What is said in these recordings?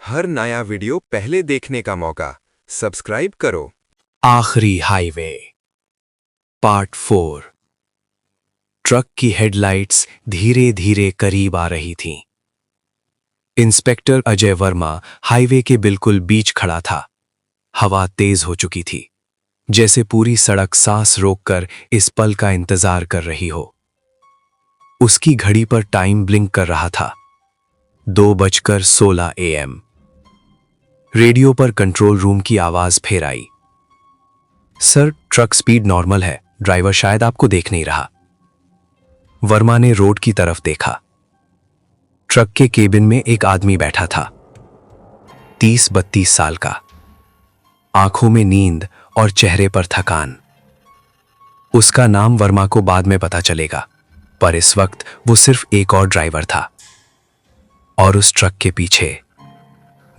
हर नया वीडियो पहले देखने का मौका सब्सक्राइब करो। आखिरी हाईवे पार्ट 4। ट्रक की हेडलाइट्स धीरे धीरे करीब आ रही थीं। इंस्पेक्टर अजय वर्मा हाईवे के बिल्कुल बीच खड़ा था। हवा तेज हो चुकी थी, जैसे पूरी सड़क सांस रोककर इस पल का इंतजार कर रही हो। उसकी घड़ी पर टाइम ब्लिंक कर रहा था। 2:16 AM। रेडियो पर कंट्रोल रूम की आवाज फिर आई। सर, ट्रक स्पीड नॉर्मल है, ड्राइवर शायद आपको देख नहीं रहा। वर्मा ने रोड की तरफ देखा। ट्रक के केबिन में एक आदमी बैठा था, 30-32 साल का, आंखों में नींद और चेहरे पर थकान। उसका नाम वर्मा को बाद में पता चलेगा, पर इस वक्त वो सिर्फ एक और ड्राइवर था। और उस ट्रक के पीछे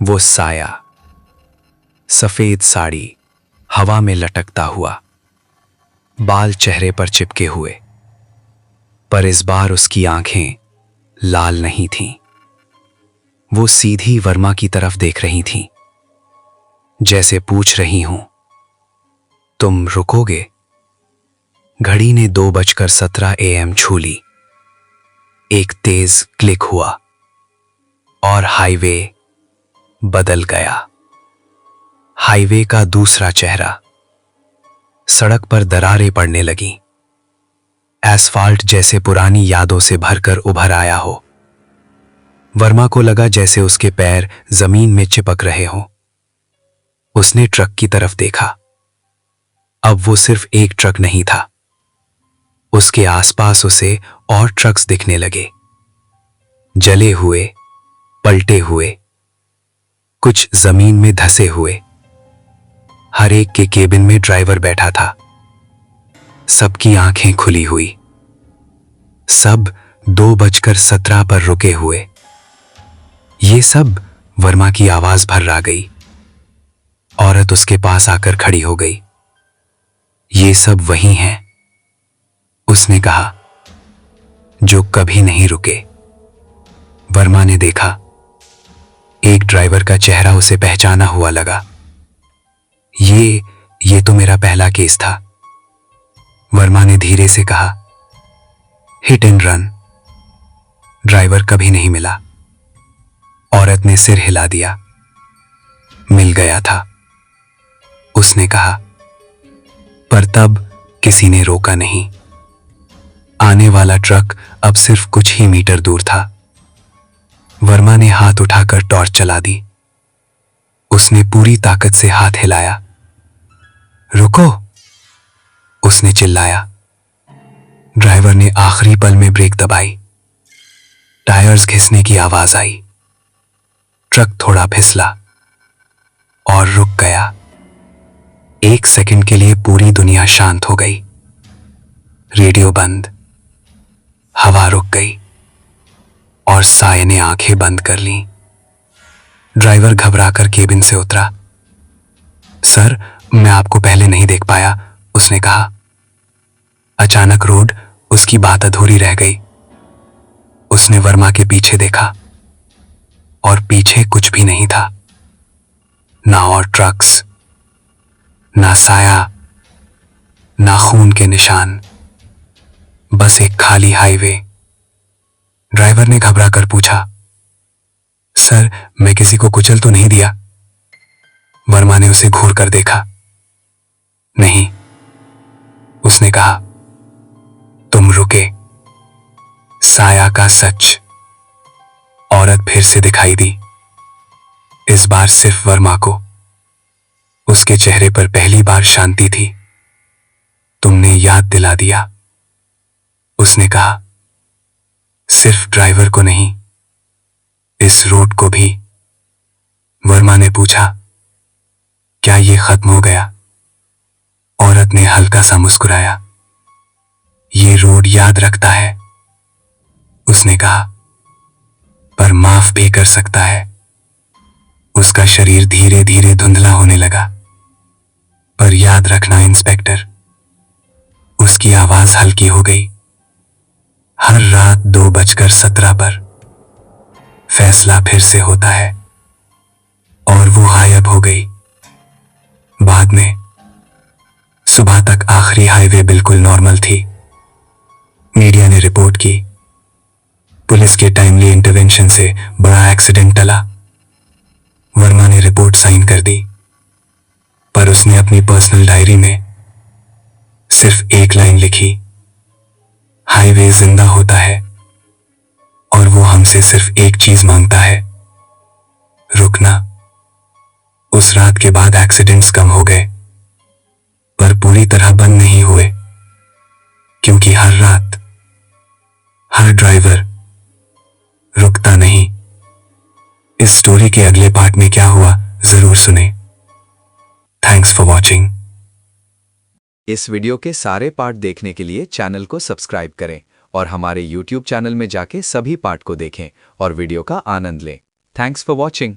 वो साया, सफेद साड़ी हवा में लटकता हुआ, बाल चेहरे पर चिपके हुए, पर इस बार उसकी आंखें लाल नहीं थीं। वो सीधी वर्मा की तरफ देख रही थीं, जैसे पूछ रही हूं, तुम रुकोगे? घड़ी ने 2:17 AM छू ली। एक तेज क्लिक हुआ और हाईवे बदल गया। हाईवे का दूसरा चेहरा। सड़क पर दरारें पड़ने लगीं। एसफाल्ट जैसे पुरानी यादों से भरकर उभर आया हो। वर्मा को लगा जैसे उसके पैर जमीन में चिपक रहे हों। उसने ट्रक की तरफ देखा। अब वो सिर्फ एक ट्रक नहीं था, उसके आसपास उसे और ट्रक्स दिखने लगे, जले हुए, पलटे हुए, कुछ जमीन में धंसे हुए। हर एक के केबिन में ड्राइवर बैठा था, सबकी आंखें खुली हुई, सब 2:17 पर रुके हुए। ये सब वर्मा की आवाज भर्रा गई। औरत उसके पास आकर खड़ी हो गई। ये सब वही हैं, उसने कहा, जो कभी नहीं रुके। वर्मा ने देखा, एक ड्राइवर का चेहरा उसे पहचाना हुआ लगा। ये तो मेरा पहला केस था। वर्मा ने धीरे से कहा, हिट एंड रन। ड्राइवर कभी नहीं मिला। औरत ने सिर हिला दिया। मिल गया था, उसने कहा, पर तब किसी ने रोका नहीं। आने वाला ट्रक अब सिर्फ कुछ ही मीटर दूर था। वर्मा ने हाथ उठाकर टॉर्च चला दी। उसने पूरी ताकत से हाथ हिलाया। रुको, उसने चिल्लाया। ड्राइवर ने आखिरी पल में ब्रेक दबाई। टायर्स घिसने की आवाज आई। ट्रक थोड़ा फिसला और रुक गया। 1 सेकंड के लिए पूरी दुनिया शांत हो गई। रेडियो बंद, हवा रुक गई और साये ने आंखें बंद कर लीं। ड्राइवर घबराकर केबिन से उतरा। सर, मैं आपको पहले नहीं देख पाया, उसने कहा। अचानक रोड उसकी बात अधूरी रह गई। उसने वर्मा के पीछे देखा और पीछे कुछ भी नहीं था। ना और ट्रक्स, ना साया, ना खून के निशान, बस एक खाली हाईवे। ड्राइवर ने घबराकर पूछा, सर, मैं किसी को कुचल तो नहीं दिया? वर्मा ने उसे घूर कर देखा। नहीं, उसने कहा। तुम रुके। साया का सच। औरत फिर से दिखाई दी, इस बार सिर्फ वर्मा को। उसके चेहरे पर पहली बार शांति थी। तुमने याद दिला दिया, उसने कहा। सिर्फ ड्राइवर को नहीं, इस रोड को भी। वर्मा ने पूछा, क्या ये खत्म हो गया? औरत ने हल्का सा मुस्कुराया। ये रोड याद रखता है, उसने कहा, पर माफ भी कर सकता है। उसका शरीर धीरे धीरे धुंधला होने लगा। पर याद रखना इंस्पेक्टर, उसकी आवाज हल्की हो गई, हर रात 2:17 पर फैसला फिर से होता है। हो गई। बाद में सुबह तक आखिरी हाईवे बिल्कुल नॉर्मल थी। मीडिया ने रिपोर्ट की। पुलिस के टाइमली इंटरवेंशन से बड़ा एक्सीडेंट टला। वर्मा ने रिपोर्ट साइन कर दी, पर उसने अपनी पर्सनल डायरी में सिर्फ एक लाइन लिखी, हाईवे जिंदा होता है और वो हमसे सिर्फ एक चीज मांगता है, रुकना। उस रात के बाद एक्सीडेंट्स कम हो गए, पर पूरी तरह बंद नहीं हुए, क्योंकि हर रात हर ड्राइवर रुकता नहीं। इस स्टोरी के अगले पार्ट में क्या हुआ जरूर सुने। Thanks for watching. इस वीडियो के सारे पार्ट देखने के लिए चैनल को सब्सक्राइब करें और हमारे YouTube चैनल में जाके सभी पार्ट को देखें और वीडियो का आनंद लें। Thanks for watching.